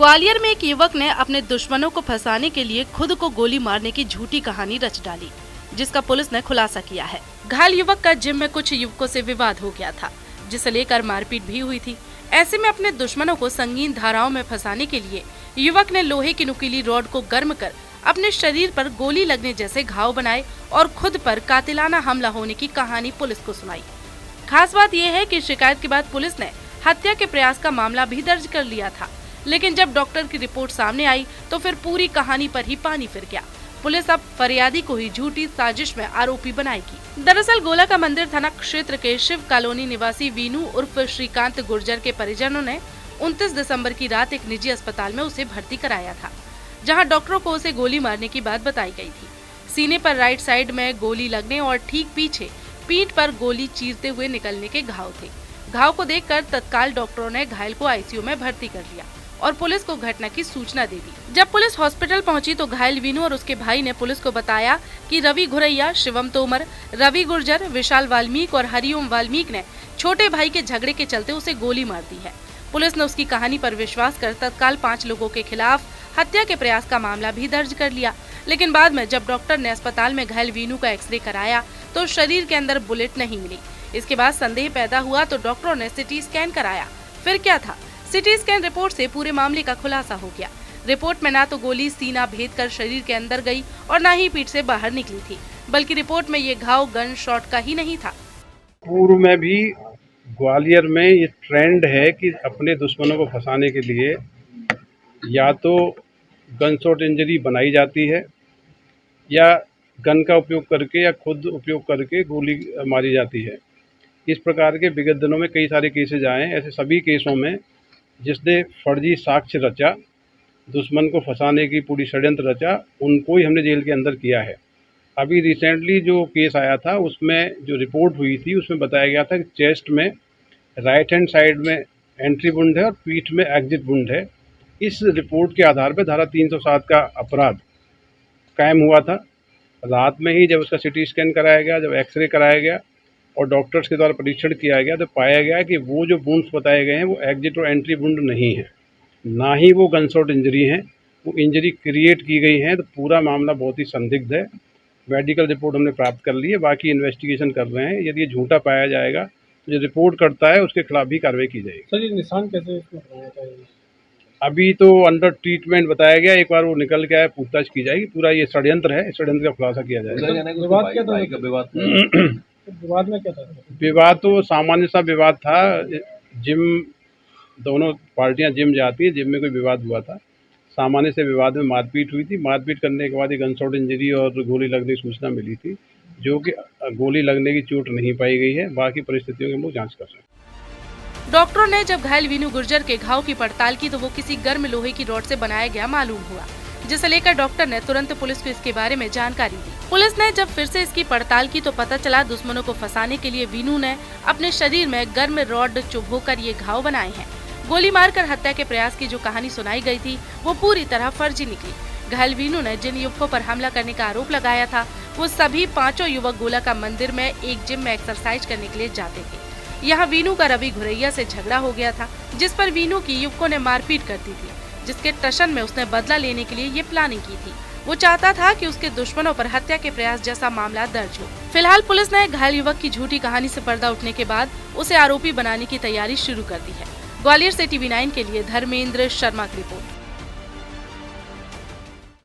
ग्वालियर में एक युवक ने अपने दुश्मनों को फंसाने के लिए खुद को गोली मारने की झूठी कहानी रच डाली, जिसका पुलिस ने खुलासा किया है। घायल युवक का जिम में कुछ युवकों से विवाद हो गया था, जिसे लेकर मारपीट भी हुई थी। ऐसे में अपने दुश्मनों को संगीन धाराओं में फंसाने के लिए युवक ने लोहे की नुकीली रॉड को गर्म कर अपने शरीर पर गोली लगने जैसे घाव बनाए और खुद पर कातिलाना हमला होने की कहानी पुलिस को सुनाई। खास बात यह है कि शिकायत के बाद पुलिस ने हत्या के प्रयास का मामला भी दर्ज कर लिया था, लेकिन जब डॉक्टर की रिपोर्ट सामने आई तो फिर पूरी कहानी पर ही पानी फिर गया। पुलिस अब फरियादी को ही झूठी साजिश में आरोपी बनाएगी। दरअसल गोला का मंदिर थाना क्षेत्र के शिव कॉलोनी निवासी वीनू उर्फ श्रीकांत गुर्जर के परिजनों ने 29 दिसंबर की रात एक निजी अस्पताल में उसे भर्ती कराया था, जहां डॉक्टरों को उसे गोली मारने की बात बताई गई थी। सीने पर राइट साइड में गोली लगने और ठीक पीछे पीठ पर गोली चीरते हुए निकलने के घाव थे। घाव को देखकर तत्काल डॉक्टरों ने घायल को आईसीयू में भर्ती कर लिया और पुलिस को घटना की सूचना दे दी। जब पुलिस हॉस्पिटल पहुंची तो घायल वीनू और उसके भाई ने पुलिस को बताया कि रवि घुरैया, शिवम तोमर, रवि गुर्जर, विशाल वाल्मीकि और हरिओम वाल्मीकि ने छोटे भाई के झगड़े के चलते उसे गोली मार दी है। पुलिस ने उसकी कहानी पर विश्वास कर तत्काल 5 लोगों के खिलाफ हत्या के प्रयास का मामला भी दर्ज कर लिया, लेकिन बाद में जब डॉक्टर ने अस्पताल में घायल वीनू का एक्सरे कराया तो शरीर के अंदर बुलेट नहीं मिली। इसके बाद संदेह पैदा हुआ तो डॉक्टरों ने सिटी स्कैन कराया। फिर क्या था, सिटी स्कैन रिपोर्ट से पूरे मामले का खुलासा हो गया। रिपोर्ट में ना तो गोली सीना भेद कर शरीर के अंदर गई और ना ही पीठ से बाहर निकली थी, बल्कि रिपोर्ट में ये घाव गन शॉट का ही नहीं था। पूर्व में भी ग्वालियर में ये ट्रेंड है कि अपने दुश्मनों को फंसाने के लिए या तो गन शॉट इंजरी बनाई जाती है या गन का उपयोग करके या खुद उपयोग करके गोली मारी जाती है। इस प्रकार के विगत दिनों में कई सारे केसेज आए हैं। ऐसे सभी केसों में जिसने फर्जी साक्ष्य रचा, दुश्मन को फंसाने की पूरी षड्यंत्र रचा, उनको ही हमने जेल के अंदर किया है। अभी रिसेंटली जो केस आया था उसमें जो रिपोर्ट हुई थी उसमें बताया गया था कि चेस्ट में राइट हैंड साइड में एंट्री वुंड है और पीठ में एग्जिट वुंड है। इस रिपोर्ट के आधार पर धारा 307 का अपराध कायम हुआ था। रात में ही जब उसका सिटी स्कैन कराया गया, जब एक्सरे कराया गया और डॉक्टर्स के द्वारा परीक्षण किया गया तो पाया गया कि वो जो वुंड्स बताए गए हैं वो एग्जिट और एंट्री वुंड नहीं है, ना ही वो गनशॉट इंजरी है, वो इंजरी क्रिएट की गई है। तो पूरा मामला बहुत ही संदिग्ध है। मेडिकल रिपोर्ट हमने प्राप्त कर ली है, बाकी इन्वेस्टिगेशन कर रहे हैं। यदि ये झूठा पाया जाएगा तो जो रिपोर्ट करता है उसके खिलाफ भी कार्रवाई की जाएगी। सर, ये निशान कैसे इसमें होता है? अभी तो अंडर ट्रीटमेंट बताया गया, एक बार वो निकल के आए पूछताछ की जाएगी। पूरा ये षड्यंत्र है, षड्यंत्र का खुलासा किया जाएगा। विवाद क्या था? विवाद में क्या था? विवाद तो सामान्य सा विवाद था। जिम, दोनों पार्टियां जिम जाती है, जिम में कोई विवाद हुआ था। सामान्य से विवाद में मारपीट हुई थी। मारपीट करने के बाद गन शॉट इंजरी और गोली लगने की सूचना मिली थी, जो कि गोली लगने की चोट नहीं पाई गई है। बाकी परिस्थितियों की हम लोग जांच कर रहे हैं। डॉक्टरों ने जब घायल वीनू गुर्जर के घाव की पड़ताल की तो वो किसी गर्म लोहे की रॉड से बनाया गया मालूम हुआ, जिसे लेकर डॉक्टर ने तुरंत पुलिस को इसके बारे में जानकारी दी। पुलिस ने जब फिर से इसकी पड़ताल की तो पता चला दुश्मनों को फंसाने के लिए वीनू ने अपने शरीर में गर्म रॉड चुभोकर ये घाव बनाए हैं। गोली मारकर हत्या के प्रयास की जो कहानी सुनाई गई थी वो पूरी तरह फर्जी निकली। घायल वीनू ने जिन युवकों पर हमला करने का आरोप लगाया था वो सभी 5 युवक गोला का मंदिर में एक जिम में एक्सरसाइज करने के लिए जाते थे। यहाँ वीनू का रवि घुरैया से झगड़ा हो गया था, जिस पर वीनू की युवकों ने मारपीट कर दी थी, जिसके टशन में उसने बदला लेने के लिए ये प्लानिंग की थी। वो चाहता था कि उसके दुश्मनों पर हत्या के प्रयास जैसा मामला दर्ज हो। फिलहाल पुलिस ने घायल युवक की झूठी कहानी से पर्दा उठने के बाद उसे आरोपी बनाने की तैयारी शुरू कर दी है। ग्वालियर से TV9 के लिए धर्मेंद्र शर्मा की रिपोर्ट।